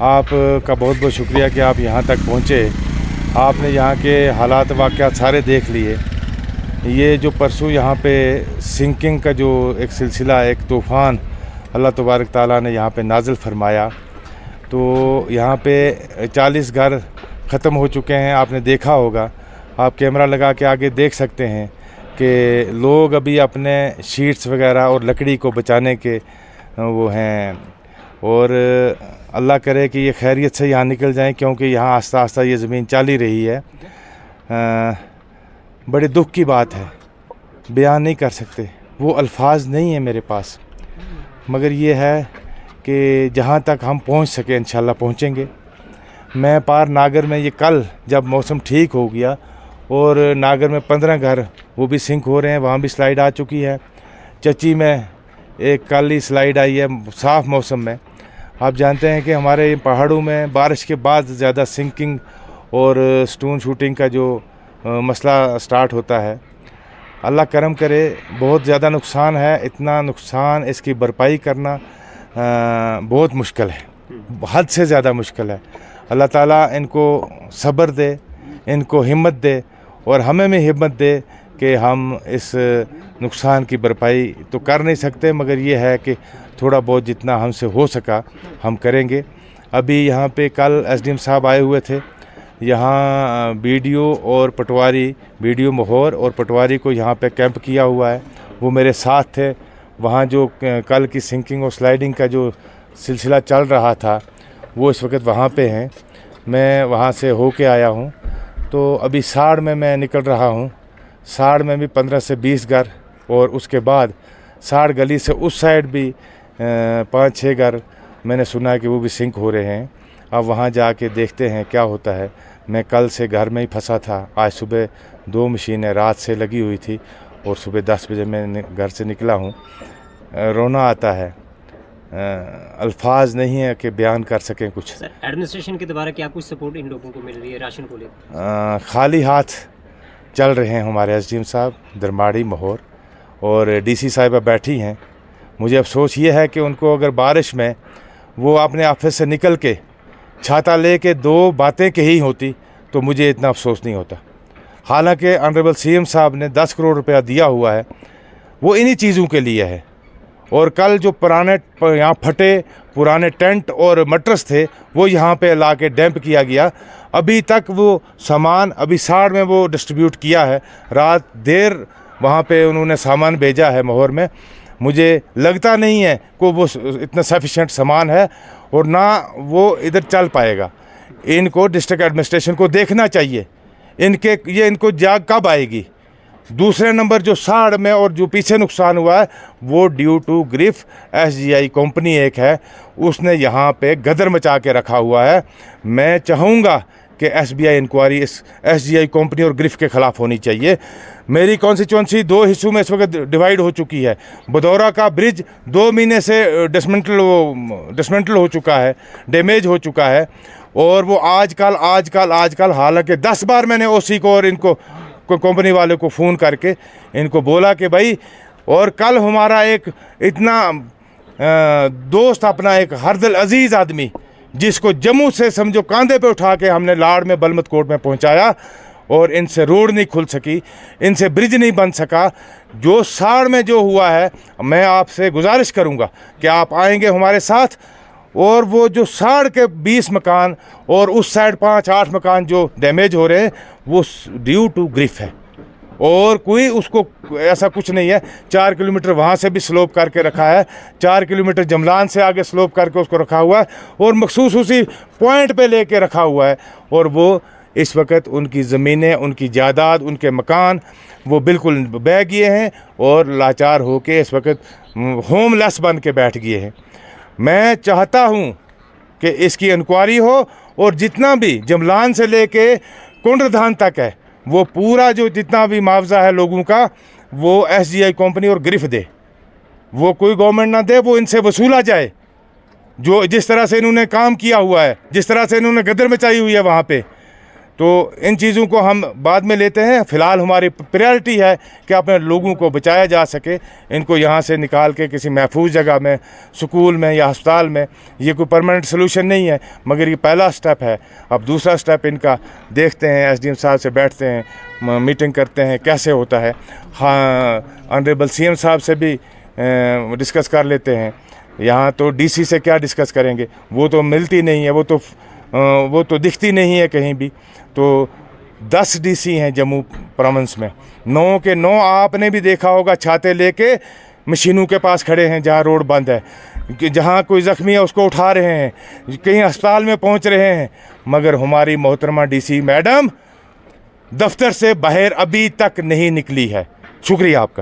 आपका बहुत बहुत शुक्रिया कि आप यहाँ तक पहुँचे। आपने यहाँ के हालात वाक़यात सारे देख लिए। ये जो परसों यहाँ पे सिंकिंग का जो एक सिलसिला, एक तूफ़ान अल्लाह तबारक ताला ने यहाँ पे नाज़िल फरमाया, तो यहाँ पे 40 घर ख़त्म हो चुके हैं। आपने देखा होगा, आप कैमरा लगा के आगे देख सकते हैं कि लोग अभी अपने शीट्स वगैरह और लकड़ी को बचाने के वो हैं, और अल्लाह करे कि ये खैरियत से यहाँ निकल जाएं, क्योंकि यहाँ आस्ता आस्ता ये ज़मीन चल ही रही है। बड़े दुख की बात है, बयान नहीं कर सकते, वो अल्फाज नहीं है मेरे पास, मगर ये है कि जहाँ तक हम पहुँच सके इंशाल्लाह पहुँचेंगे। मैं पार नागर में, ये कल जब मौसम ठीक हो गया और नागर में 15 घर वो भी सिंक हो रहे हैं, वहाँ भी स्लाइड आ चुकी है। चची में एक कल ही स्लाइड आई है साफ़ मौसम में। आप जानते हैं कि हमारे पहाड़ों में बारिश के बाद ज़्यादा सिंकिंग और स्टोन शूटिंग का जो मसला स्टार्ट होता है। अल्लाह करम करे, बहुत ज़्यादा नुकसान है। इतना नुकसान, इसकी भरपाई करना बहुत मुश्किल है, हद से ज़्यादा मुश्किल है। अल्लाह ताला इनको सब्र दे, इनको हिम्मत दे, और हमें भी हिम्मत दे कि हम इस नुकसान की भरपाई तो कर नहीं सकते, मगर ये है कि थोड़ा बहुत जितना हमसे हो सका हम करेंगे। अभी यहाँ पे कल एसडीएम साहब आए हुए थे। यहाँ बीडीओ और पटवारी, बीडीओ मोहर और पटवारी को यहाँ पे कैंप किया हुआ है, वो मेरे साथ थे। वहाँ जो कल की सिंकिंग और स्लाइडिंग का जो सिलसिला चल रहा था, वो इस वक्त वहाँ पे हैं। मैं वहाँ से होके आया हूँ, तो अभी साड़ में मैं निकल रहा हूँ। साड़ में भी 15 से 20 घर, और उसके बाद साड़ गली से उस साइड भी 5-6 घर मैंने सुना है कि वो भी सिंक हो रहे हैं। अब वहाँ जाके देखते हैं क्या होता है। मैं कल से घर में ही फंसा था। आज सुबह 2 मशीनें रात से लगी हुई थी, और सुबह 10 बजे मैं घर से निकला हूँ। रोना आता है, अल्फाज नहीं है कि बयान कर सकें कुछ। सर, एडमिनिस्ट्रेशन के द्वारा क्या कुछ सपोर्ट इन लोगों को मिल रही है राशन को लेकर? खाली हाथ चल रहे हैं हमारे एसडीएम साहब दरमाड़ी मोहर, और डीसी साहिबा बैठी हैं। मुझे अफसोस ये है कि उनको अगर बारिश में वो अपने ऑफिस से निकल के छाता ले के 2 बातें कही होती तो मुझे इतना अफसोस नहीं होता। हालांकि ऑनरेबल सीएम साहब ने 10 करोड़ रुपया दिया हुआ है, वो इन्हीं चीज़ों के लिए है। और कल जो पुराने यहाँ फटे पुराने टेंट और मटर्स थे, वो यहाँ पे ला के डैम्प किया गया। अभी तक वो सामान अभी साड़ में वो डिस्ट्रीब्यूट किया है। रात देर वहाँ पे उन्होंने सामान भेजा है मोहर में। मुझे लगता नहीं है कि वो इतना सफिशेंट सामान है, और ना वो इधर चल पाएगा। इनको डिस्ट्रिक्ट एडमिनिस्ट्रेशन को देखना चाहिए, इनको जाग कब आएगी। दूसरे नंबर जो साड़ में और जो पीछे नुकसान हुआ है, वो due to grief SGI company एक है, उसने यहाँ पे गदर मचा के रखा हुआ है। मैं चाहूँगा कि एसबीआई इंक्वायरी इस एसजीआई कंपनी और ग्रिफ के ख़िलाफ़ होनी चाहिए। मेरी कॉन्स्टिट्यूंसी 2 हिस्सों में इस वक्त डिवाइड हो चुकी है। बदौरा का ब्रिज 2 महीने से डिसमेंटल हो चुका है, डैमेज हो चुका है, और वो आजकल हालांकि 10 बार मैंने ओसी को और इनको कंपनी वाले को फ़ोन करके इनको बोला कि भाई, और कल हमारा एक इतना दोस्त, अपना एक हरदिल अजीज़ आदमी, जिसको जम्मू से समझो कांधे पे उठा के हमने लाड़ में बलमत कोट में पहुंचाया, और इनसे रोड नहीं खुल सकी, इनसे ब्रिज नहीं बन सका। जो साड़ में जो हुआ है, मैं आपसे गुजारिश करूंगा कि आप आएंगे हमारे साथ, और वो जो साड़ के 20 मकान और उस साइड 5-8 मकान जो डैमेज हो रहे हैं, वो ड्यू टू ग्रिफ है, और कोई उसको ऐसा कुछ नहीं है। 4 किलोमीटर वहाँ से भी स्लोप करके रखा है, 4 किलोमीटर जमलान से आगे स्लोप करके उसको रखा हुआ है, और मखसूस उसी पॉइंट पे लेके रखा हुआ है। और वो इस वक्त उनकी ज़मीनें, उनकी जायदाद, उनके मकान वो बिल्कुल बह गए हैं, और लाचार होके इस वक्त होमलेस बन के बैठ गए हैं। मैं चाहता हूँ कि इसकी इंक्वायरी हो, और जितना भी जमलान से लेके कुंडरधान तक है, वो पूरा जो जितना भी मुआवजा है लोगों का, वो एसजीआई कंपनी और ग्रिफ दे। वो कोई गवर्नमेंट ना दे, वो इनसे वसूला जाए। जो जिस तरह से इन्होंने काम किया हुआ है, जिस तरह से इन्होंने गदर मचाई हुई है वहाँ पे, तो इन चीज़ों को हम बाद में लेते हैं। फ़िलहाल हमारी प्रायोरिटी है कि अपने लोगों को बचाया जा सके, इनको यहाँ से निकाल के किसी महफूज जगह में, स्कूल में या अस्पताल में। ये कोई परमानेंट सलूशन नहीं है, मगर ये पहला स्टेप है। अब दूसरा स्टेप इनका देखते हैं, एसडीएम साहब से बैठते हैं, मीटिंग करते हैं, कैसे होता है। हाँ, ऑनरेबल सीएम साहब से भी डिस्कस कर लेते हैं। यहाँ तो डीसी से क्या डिस्कस करेंगे, वो तो मिलती नहीं है, वो तो दिखती नहीं है कहीं भी। तो 10 डीसी हैं जम्मू प्रोविंस में, 9 के 9 आपने भी देखा होगा छाते लेके मशीनों के पास खड़े हैं जहाँ रोड बंद है, कि जहाँ कोई ज़ख्मी है उसको उठा रहे हैं, कहीं अस्पताल में पहुँच रहे हैं। मगर हमारी मोहतरमा डीसी मैडम दफ्तर से बाहर अभी तक नहीं निकली है। शुक्रिया आपका।